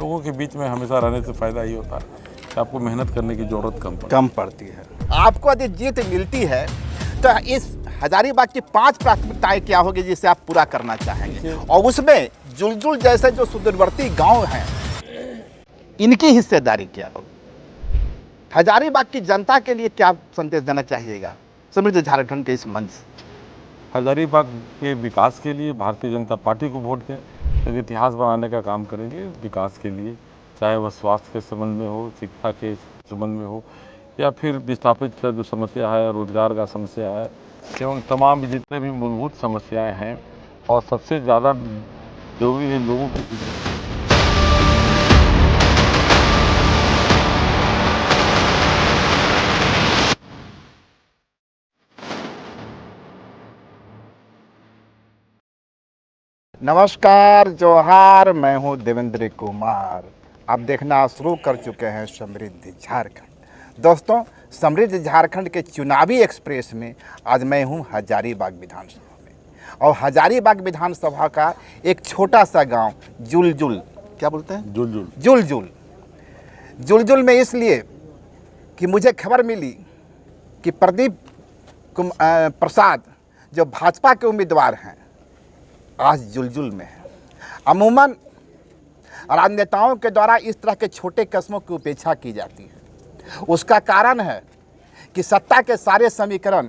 लोगों के बीच में हमेशा रहने से फ़ायदा ही होता है कि आपको मेहनत करने की ज़रूरत कम पड़ती है। आपको यदि जीत मिलती है तो इस हजारीबाग की 5 प्राथमिकताएं क्या होगी जिसे आप पूरा करना चाहेंगे, और उसमें जुलजुल जैसे जो सुदूरवर्ती गांव हैं इनकी हिस्सेदारी क्या होगी? हजारीबाग की जनता के लिए क्या संदेश देना चाहिएगा समृद्ध झारखंड के इस मंच से? हजारीबाग के विकास के लिए भारतीय जनता पार्टी को वोट दें, एक इतिहास बनाने का काम करेंगे विकास के लिए, चाहे वह स्वास्थ्य के संबंध में हो, शिक्षा के संबंध में हो, या फिर विस्थापित का जो समस्या है, रोजगार का समस्या है, एवं तमाम जितने भी मूलभूत समस्याएं हैं। और सबसे ज़्यादा जरूरी है लोगों की नमस्कार, जोहार, मैं हूं देवेंद्र कुमार। आप देखना शुरू कर चुके हैं समृद्ध झारखंड। दोस्तों, समृद्ध झारखंड के चुनावी एक्सप्रेस में आज मैं हूं हजारीबाग विधानसभा में, और हजारीबाग विधानसभा का एक छोटा सा गांव जुलजुल, क्या बोलते हैं, जुलजुल में इसलिए कि मुझे खबर मिली कि प्रदीप प्रसाद जो भाजपा के उम्मीदवार हैं आज जुलजुल में है। अमूमन राजनेताओं के द्वारा इस तरह के छोटे कस्मों की उपेक्षा की जाती है। उसका कारण है कि सत्ता के सारे समीकरण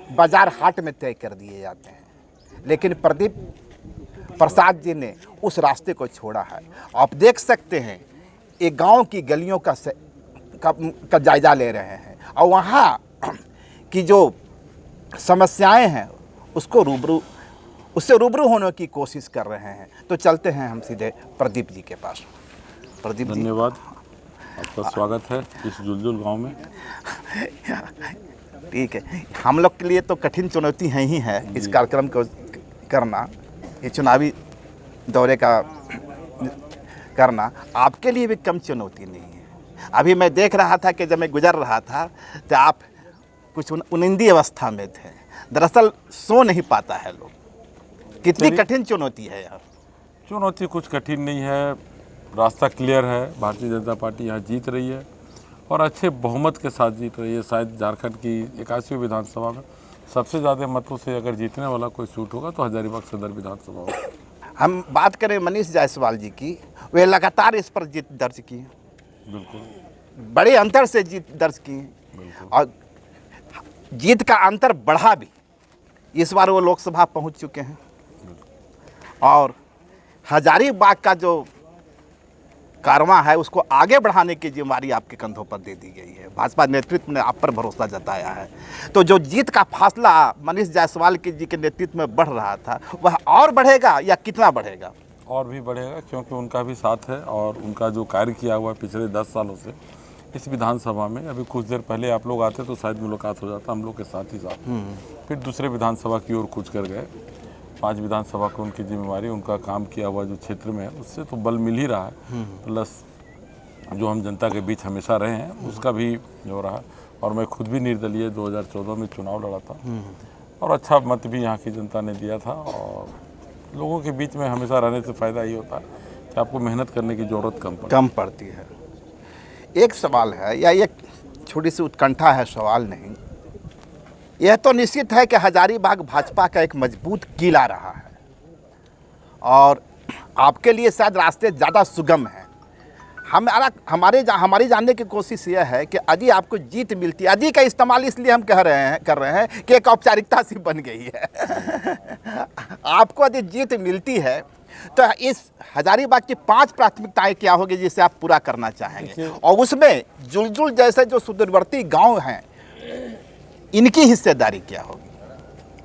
बाजार हाट में तय कर दिए जाते हैं, लेकिन प्रदीप प्रसाद जी ने उस रास्ते को छोड़ा है। आप देख सकते हैं एक गांव की गलियों का जायजा ले रहे हैं और वहाँ की जो समस्याएं हैं उससे रूबरू होने की कोशिश कर रहे हैं। तो चलते हैं हम सीधे प्रदीप जी के पास। प्रदीप जी, धन्यवाद, आपका स्वागत है इस जुलजुल गांव में। ठीक है, हम लोग के लिए तो कठिन चुनौती है ही है इस कार्यक्रम को करना, ये चुनावी दौरे का करना आपके लिए भी कम चुनौती नहीं है। अभी मैं देख रहा था कि जब मैं गुजर रहा था तो आप कुछ उनिंदी अवस्था में थे। दरअसल सो नहीं पाता है लोग। कितनी कठिन चुनौती है यार? चुनौती कुछ कठिन नहीं है, रास्ता क्लियर है। भारतीय जनता पार्टी यहाँ जीत रही है और अच्छे बहुमत के साथ जीत रही है। शायद झारखंड की 81वीं विधानसभा में सबसे ज़्यादा मतों से अगर जीतने वाला कोई सीट होगा तो हजारीबाग सदर विधानसभा होगा। हम बात करें मनीष जायसवाल जी की, वे लगातार इस पर जीत दर्ज की है, बिल्कुल बड़े अंतर से जीत दर्ज की है, और जीत का अंतर बढ़ा भी। इस बार वो लोकसभा पहुंच चुके हैं और हजारीबाग का जो कारवां है उसको आगे बढ़ाने की जिम्मेदारी आपके कंधों पर दे दी गई है। भाजपा नेतृत्व ने आप पर भरोसा जताया है। तो जो जीत का फासला मनीष जायसवाल जी के नेतृत्व में बढ़ रहा था वह और बढ़ेगा या कितना बढ़ेगा? और भी बढ़ेगा, क्योंकि उनका भी साथ है और उनका जो कार्य किया हुआ है पिछले 10 सालों से इस विधानसभा में। अभी कुछ देर पहले आप लोग आते तो शायद मुलाकात हो जाता हम लोग के साथ ही साथ। फिर दूसरे विधानसभा की ओर कूच कर गए। 5 विधानसभा को उनकी जिम्मेवारी, उनका काम किया हुआ जो क्षेत्र में है उससे तो बल मिल ही रहा है, प्लस जो हम जनता के बीच हमेशा रहे हैं उसका भी हो रहा है। और मैं खुद भी निर्दलीय 2014 में चुनाव लड़ा था और अच्छा मत भी यहाँ की जनता ने दिया था। और लोगों के बीच में हमेशा रहने से फ़ायदा ही होता है कि आपको मेहनत करने की ज़रूरत कम पड़ती है। एक सवाल है या एक छोटी सी उत्कंठा है, सवाल नहीं, यह तो निश्चित है कि हजारीबाग भाजपा का एक मजबूत किला रहा है और आपके लिए शायद रास्ते ज़्यादा सुगम हैं। हमारी जानने की कोशिश यह है कि यदि आपको जीत मिलती है, यदि का इस्तेमाल इसलिए हम कर रहे हैं कि एक औपचारिकता सी बन गई है। आपको यदि जीत मिलती है तो इस हजारीबाग की 5 प्राथमिकताएं क्या होगी जिसे आप पूरा करना चाहेंगे, और उसमें जुलजुल जैसे जो सुदूरवर्ती गांव हैं इनकी हिस्सेदारी क्या होगी?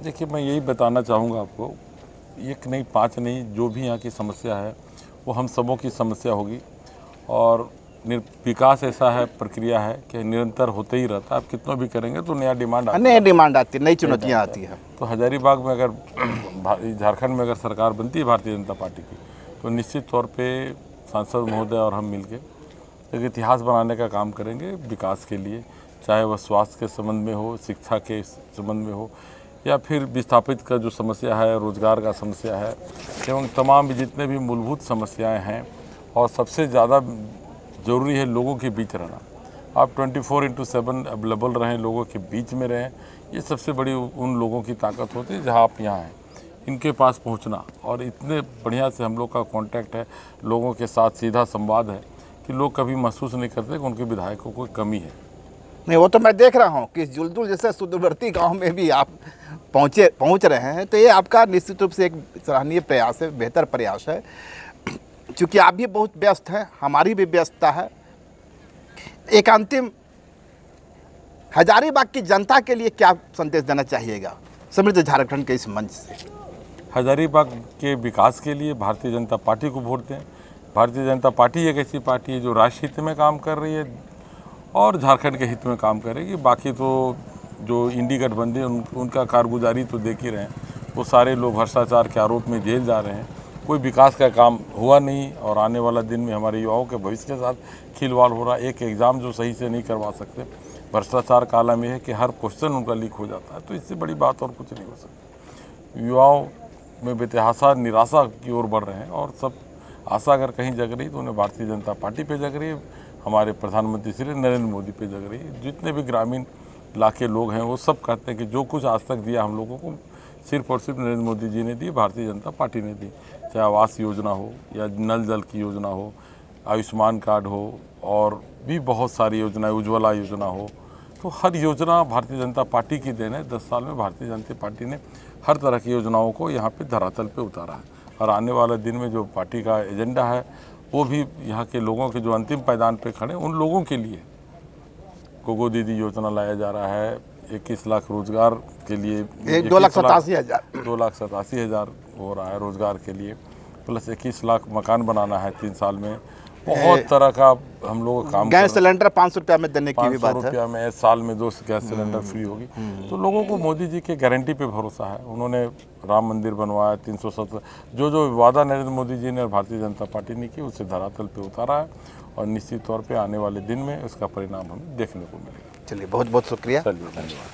देखिए, मैं यही बताना चाहूँगा आपको, 1 नहीं 5 नहीं, जो भी यहाँ की समस्या है वो हम सबों की समस्या होगी। और विकास ऐसा है, प्रक्रिया है कि निरंतर होते ही रहता है। आप कितना भी करेंगे तो नया डिमांड आती है, नई चुनौतियाँ आती है। तो हजारीबाग में अगर झारखंड में अगर सरकार बनती है भारतीय जनता पार्टी की तो निश्चित तौर पे सांसद महोदय और हम मिलके एक इतिहास बनाने का काम करेंगे विकास के लिए, चाहे वह स्वास्थ्य के संबंध में हो, शिक्षा के संबंध में हो, या फिर विस्थापित का जो समस्या है, रोजगार का समस्या है, एवं तमाम जितने भी मूलभूत समस्याएं हैं। और सबसे ज़्यादा ज़रूरी है लोगों के बीच रहना। आप 24/7 अवेलेबल रहें, लोगों के बीच में रहें, ये सबसे बड़ी उन लोगों की ताकत होती है जहाँ आप यहाँ हैं। इनके पास पहुँचना और इतने बढ़िया से हम लोग का कांटेक्ट है, लोगों के साथ सीधा संवाद है कि लोग कभी महसूस नहीं करते कि उनके विधायकों को कोई कमी है। नहीं, वो तो मैं देख रहा हूँ कि जुलजुल जैसे सुदूरवर्ती गांव में भी आप पहुँच रहे हैं, तो ये आपका निश्चित रूप से एक सराहनीय प्रयास है, बेहतर प्रयास है। चूँकि आप भी बहुत व्यस्त हैं, हमारी भी व्यस्तता है। एक अंतिम, हजारीबाग की जनता के लिए क्या संदेश देना चाहिएगा समृद्ध झारखंड के इस मंच से? हजारीबाग के विकास के लिए भारतीय जनता पार्टी को वोट दें। भारतीय जनता पार्टी एक ऐसी पार्टी है जो राष्ट्र हित में काम कर रही है और झारखंड के हित में काम करेगी। बाकी तो जो इंडी गठबंधन उनका कारगुजारी तो देख ही रहे हैं, वो सारे लोग भ्रष्टाचार के आरोप में जेल जा रहे हैं, कोई विकास का काम हुआ नहीं और आने वाला दिन में हमारे युवाओं के भविष्य के साथ खिलवाड़ हो रहा है। एक एग्ज़ाम जो सही से नहीं करवा सकते, भ्रष्टाचार का आलम यह है कि हर क्वेश्चन उनका लीक हो जाता है, तो इससे बड़ी बात और कुछ नहीं हो सकती। युवाओं में बेतहासा निराशा की ओर बढ़ रहे हैं और सब आशा अगर कहीं जग रही तो उन्हें भारतीय जनता पार्टी पे जग रही है, हमारे प्रधानमंत्री श्री नरेंद्र मोदी पे जग रही है। जितने भी ग्रामीण इलाके लोग हैं वो सब कहते हैं कि जो कुछ आज तक दिया हम लोगों को सिर्फ और सिर्फ नरेंद्र मोदी जी ने दी, भारतीय जनता पार्टी ने दी। चाहे आवास योजना हो या नल जल की योजना हो, आयुष्मान कार्ड हो और भी बहुत सारी योजनाएं, उज्ज्वला योजना हो, तो हर योजना भारतीय जनता पार्टी की देन है। 10 साल में भारतीय जनता पार्टी ने हर तरह की योजनाओं को यहाँ पे धरातल पे उतारा है और आने वाले दिन में जो पार्टी का एजेंडा है वो भी यहाँ के लोगों के जो अंतिम पायदान पे खड़े उन लोगों के लिए गोगो दीदी योजना लाया जा रहा है। 21 लाख रोजगार के लिए 2,87,000 2,87,000 हो रहा है रोजगार के लिए, प्लस 21 लाख मकान बनाना है 3 साल में। बहुत तरह का हम लोग काम, गैस सिलेंडर 500 रुपया में देने की भी बात है। 500 रुपया में साल में 2 गैस सिलेंडर फ्री होगी। तो लोगों को मोदी जी के गारंटी पे भरोसा है। उन्होंने राम मंदिर बनवाया, 370 जो वादा नरेंद्र मोदी जी ने और भारतीय जनता पार्टी ने की उसे धरातल पे उतारा है और निश्चित तौर पे आने वाले दिन में उसका परिणाम हमें देखने को मिलेगा। चलिए, बहुत बहुत शुक्रिया। चलिए, धन्यवाद।